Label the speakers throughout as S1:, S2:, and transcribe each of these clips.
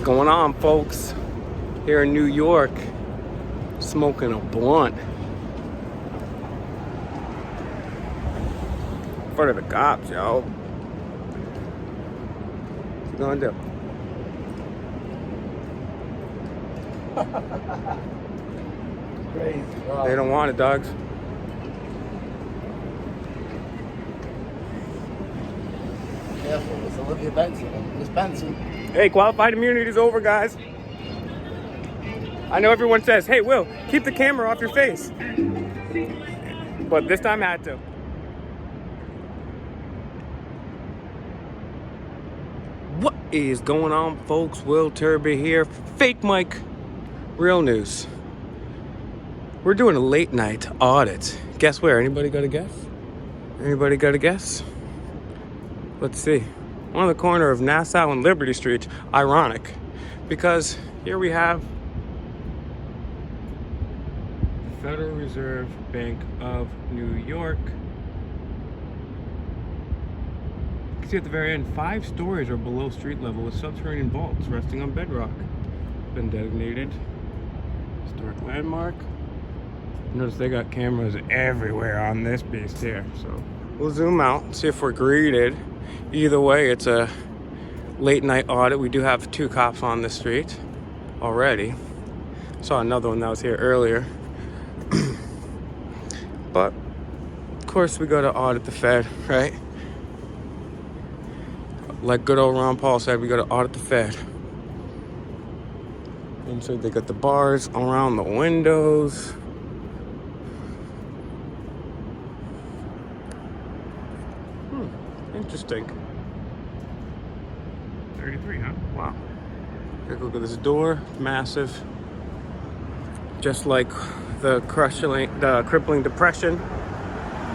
S1: going on, folks? Here in New York, smoking a blunt in front of the cops, yo. What you gonna do?
S2: Crazy, bro.
S1: They don't want it, dogs.
S2: Careful, it's Olivia Benson. Miss Benson.
S1: Hey, qualified immunity is over, guys. I know everyone says, hey, Will, keep the camera off your face. But this time I had to. What is going on, folks? Will Turby here. Fake Mike. Real news. We're doing a late night audit. Guess where? Anybody got a guess? Anybody got a guess? Let's see. On the corner of Nassau and Liberty Street. Ironic, because here we have the Federal Reserve Bank of New York. You can see at the very end, 5 stories are below street level with subterranean vaults resting on bedrock. Been designated historic landmark. Notice they got cameras everywhere on this beast here. So we'll zoom out and see if we're greeted. Either way, it's a late night audit. We do have 2 cops on the street already. Saw another one that was here earlier. But of course we go to audit the Fed, right? Like good old Ron Paul said, we got to audit the Fed. And so they got the bars around the windows. Interesting. 33, huh? Wow. Take a look at this door. Massive. Just like the crippling depression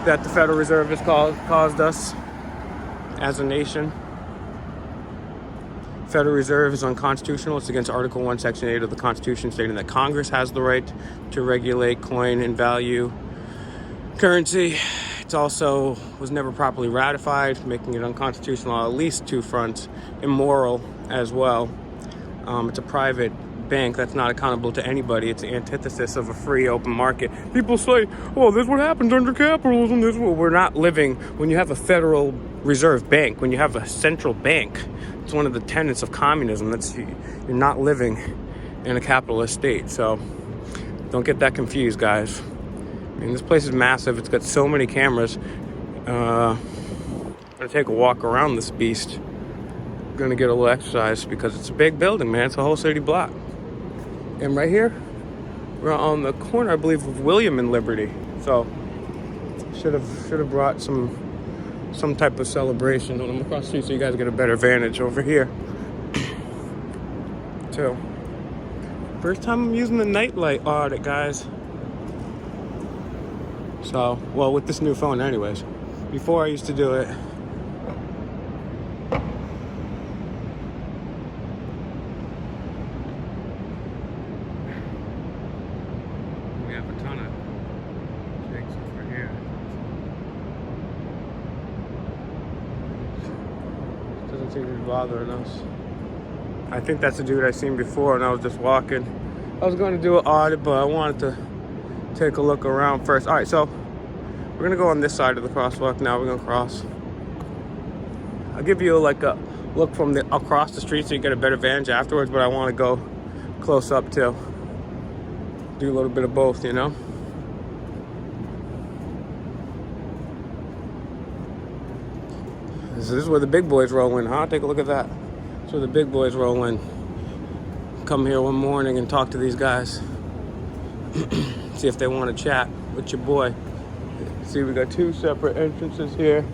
S1: that the Federal Reserve has caused us as a nation. Federal Reserve is unconstitutional. It's against Article 1, Section 8 of the Constitution, stating that Congress has the right to regulate coin and value currency. It also was never properly ratified, making it unconstitutional on at least 2 fronts, immoral as well. It's a private bank that's not accountable to anybody. It's the antithesis of a free, open market. People say, oh, this is what happens under capitalism. This is what we're not living. When you have a Federal Reserve Bank, when you have a central bank, it's one of the tenets of communism. You're not living in a capitalist state. So don't get that confused, guys. I mean, this place is massive. It's got so many cameras. I'm gonna take a walk around this beast. Gonna get a little exercise because it's a big building, man. It's a whole city block. And right here, we're on the corner, I believe, of William and Liberty. So should have brought some type of celebration when I'm across the street so you guys get a better vantage over here. So first time I'm using the nightlight audit, guys. So, well, with this new phone anyways. Before I used to do it. We have a ton of things over here. Doesn't seem to be bothering us. I think that's the dude I seen before and I was just walking. I was going to do an audit, but I wanted to take a look around first. All right, so we're gonna go on this side of the crosswalk now. We're gonna cross. I'll give you like a look from across the street so you get a better vantage afterwards, but I want to go close up too. Do a little bit of both, you know. This is where the big boys roll in, huh? Take a look at that. That's where the big boys roll in. Come here one morning and talk to these guys. See if they want to chat with your boy. See, we got 2 separate entrances here.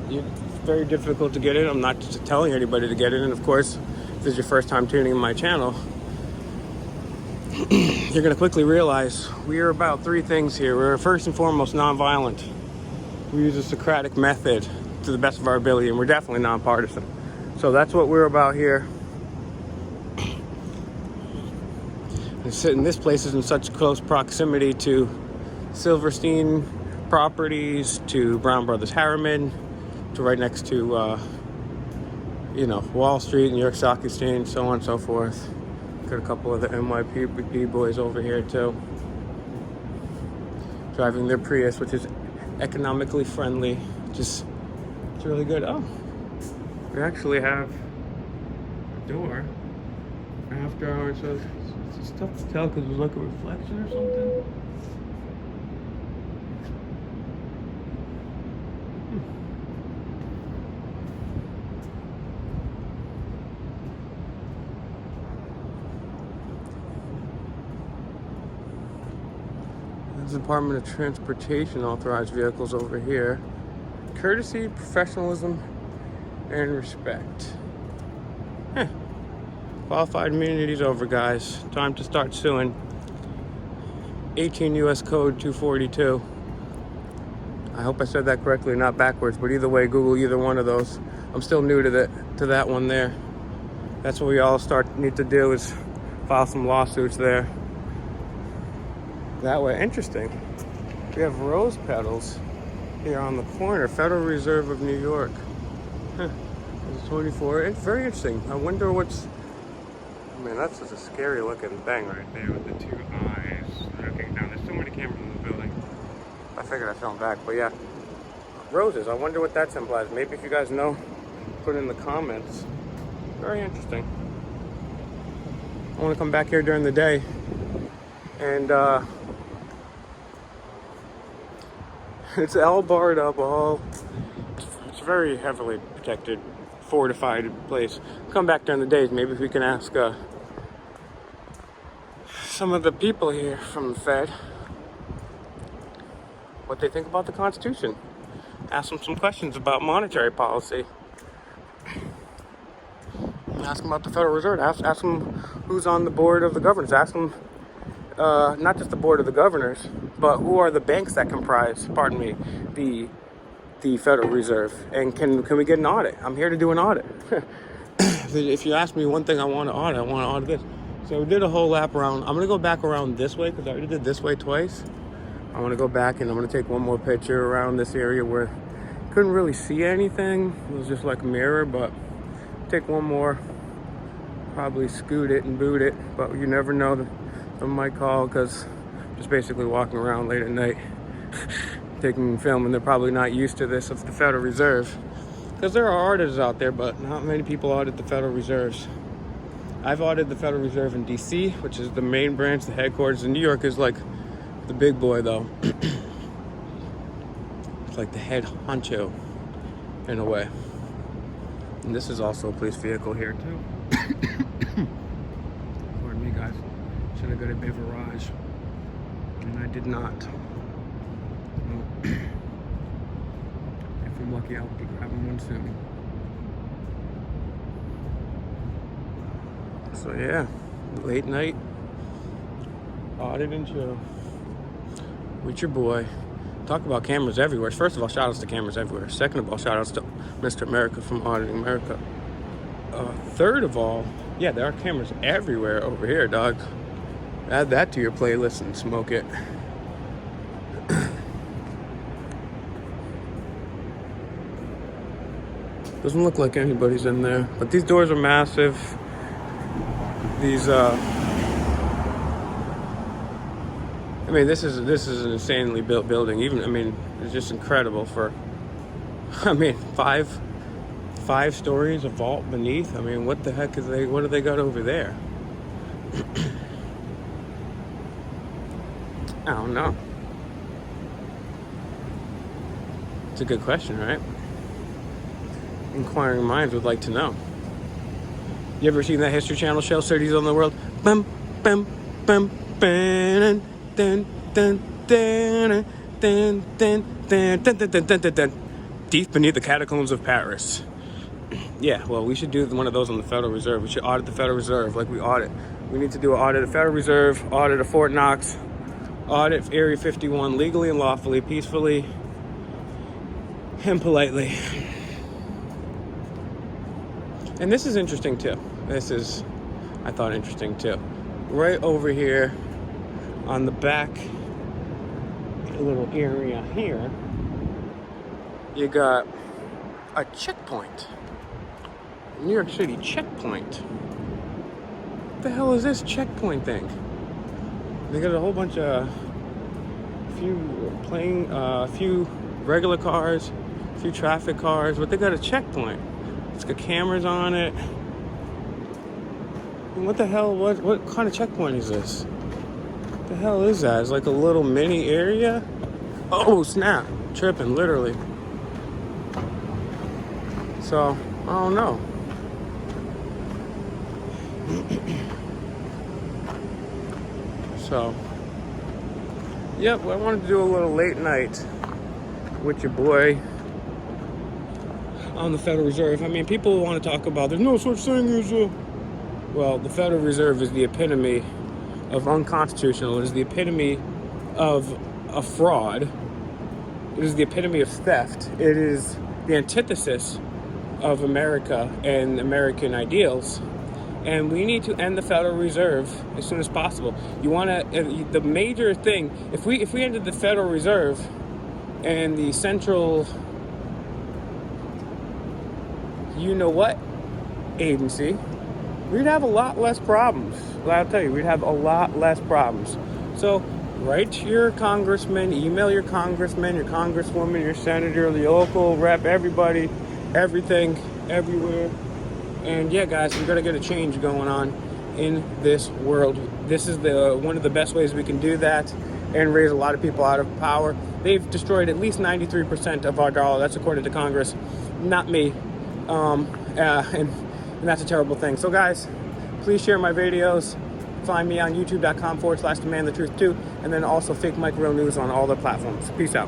S1: It's very difficult to get in. I'm not just telling anybody to get in. And of course, if this is your first time tuning in my channel, you're going to quickly realize we are about 3 things here. We're first and foremost nonviolent. We use a Socratic method to the best of our ability, and we're definitely nonpartisan. So that's what we're about here. And this place is in such close proximity to Silverstein properties, to Brown Brothers Harriman, to right next to you know, Wall Street, New York Stock Exchange, so on and so forth. Got a couple of the NYPD boys over here too, driving their Prius, which is economically friendly. Just, it's really good. Oh, we actually have a door after hours, so it's tough to tell because there's like a reflection or something. There's the Department of Transportation authorized vehicles over here. Courtesy, professionalism, and respect. Huh. Qualified immunity's over, guys. Time to start suing. 18 U.S. Code 242. I hope I said that correctly, not backwards, but either way, Google either one of those. I'm still new to that one there. That's what we all need to do, is file some lawsuits there. That way, interesting. We have rose petals here on the corner, Federal Reserve of New York. Huh. It's 24. It's very interesting. I wonder what's. I mean, that's just a scary looking thing right there with the two eyes looking down. There's so many cameras in the building. I figured I'd film back, but yeah. Roses. I wonder what that symbolizes. Maybe if you guys know, put it in the comments. Very interesting. I want to come back here during the day and it's all barred up, it's a very heavily protected, fortified place. Come back during the days, maybe if we can ask some of the people here from the Fed what they think about the Constitution. Ask them some questions about monetary policy. Ask them about the Federal Reserve. Ask them who's on the board of the governors. Ask them not just the board of the governors, but who are the banks that comprise, the Federal Reserve, and can we get an audit? I'm here to do an audit. If you ask me one thing I want to audit this. So we did a whole lap around. I'm gonna go back around this way because I already did this way twice. I want to go back and I'm gonna take one more picture around this area where I couldn't really see anything. It was just like a mirror, but take one more. Probably scoot it and boot it, but you never know. Someone might call because just basically walking around late at night taking film, and they're probably not used to this of the Federal Reserve, because there are auditors out there, but not many people audit the Federal Reserves. I've audited the Federal Reserve in DC, which is the main branch, the headquarters. In New York is like the big boy though. It's like the head honcho in a way. And this is also a police vehicle here too. Pardon me, guys. Should have got a beverage, and I did not. If I'm lucky, I'll be grabbing one soon. So yeah, late night audit and chill with your boy. Talk about cameras everywhere. First of all, shout outs to cameras everywhere. Second of all, shout outs to Mr. America from Auditing America. Third of all, yeah, there are cameras everywhere over here, dog. Add that to your playlist and smoke it. Doesn't look like anybody's in there, but these doors are massive. These, I mean, this is an insanely built building. It's just incredible for, five stories, a vault beneath. What the heck what do they got over there? I don't know. It's a good question, right? Inquiring minds would like to know. You ever seen that History Channel show, Cities on the World? Bum, bum, bum, bum, dun, dun, dun, dun, dun, dun, dun, dun, dun, dun, dun. Deep beneath the catacombs of Paris. Yeah, well, we should do one of those on the Federal Reserve. We should audit the Federal Reserve like we audit. We need to do an audit of the Federal Reserve, audit of Fort Knox, audit Area 51 legally and lawfully, peacefully, and politely. And this is interesting too. I thought interesting too. Right over here on the back little area here, you got a checkpoint. New York City checkpoint. What the hell is this checkpoint thing? They got a whole bunch of few regular cars, a few traffic cars, but they got a checkpoint. It's got cameras on it. And what the hell? What kind of checkpoint is this? What the hell is that? It's like a little mini area. Oh snap! Tripping, literally. So I don't know. So, yep, I wanted to do a little late night with your boy on the Federal Reserve. I mean, people want to talk about there's no such thing as well, the Federal Reserve is the epitome of unconstitutional. It is the epitome of a fraud. It is the epitome of theft. It is the antithesis of America and American ideals. And we need to end the Federal Reserve as soon as possible. You want to, the major thing, if we ended the Federal Reserve and the central, you know what, agency, we'd have a lot less problems. I'll tell you, we'd have a lot less problems. So write to your congressman, email your congressman, your congresswoman, your senator, the local rep, everybody, everything, everywhere. And yeah, guys, we're gonna get a change going on in this world. This is one of the best ways we can do that and raise a lot of people out of power. They've destroyed at least 93% of our dollar. That's according to Congress, not me. And that's a terrible thing. So guys, please share my videos. Find me on youtube.com/DemandTheTruth2, and then also Fake Mike Real News on all the platforms. Peace out.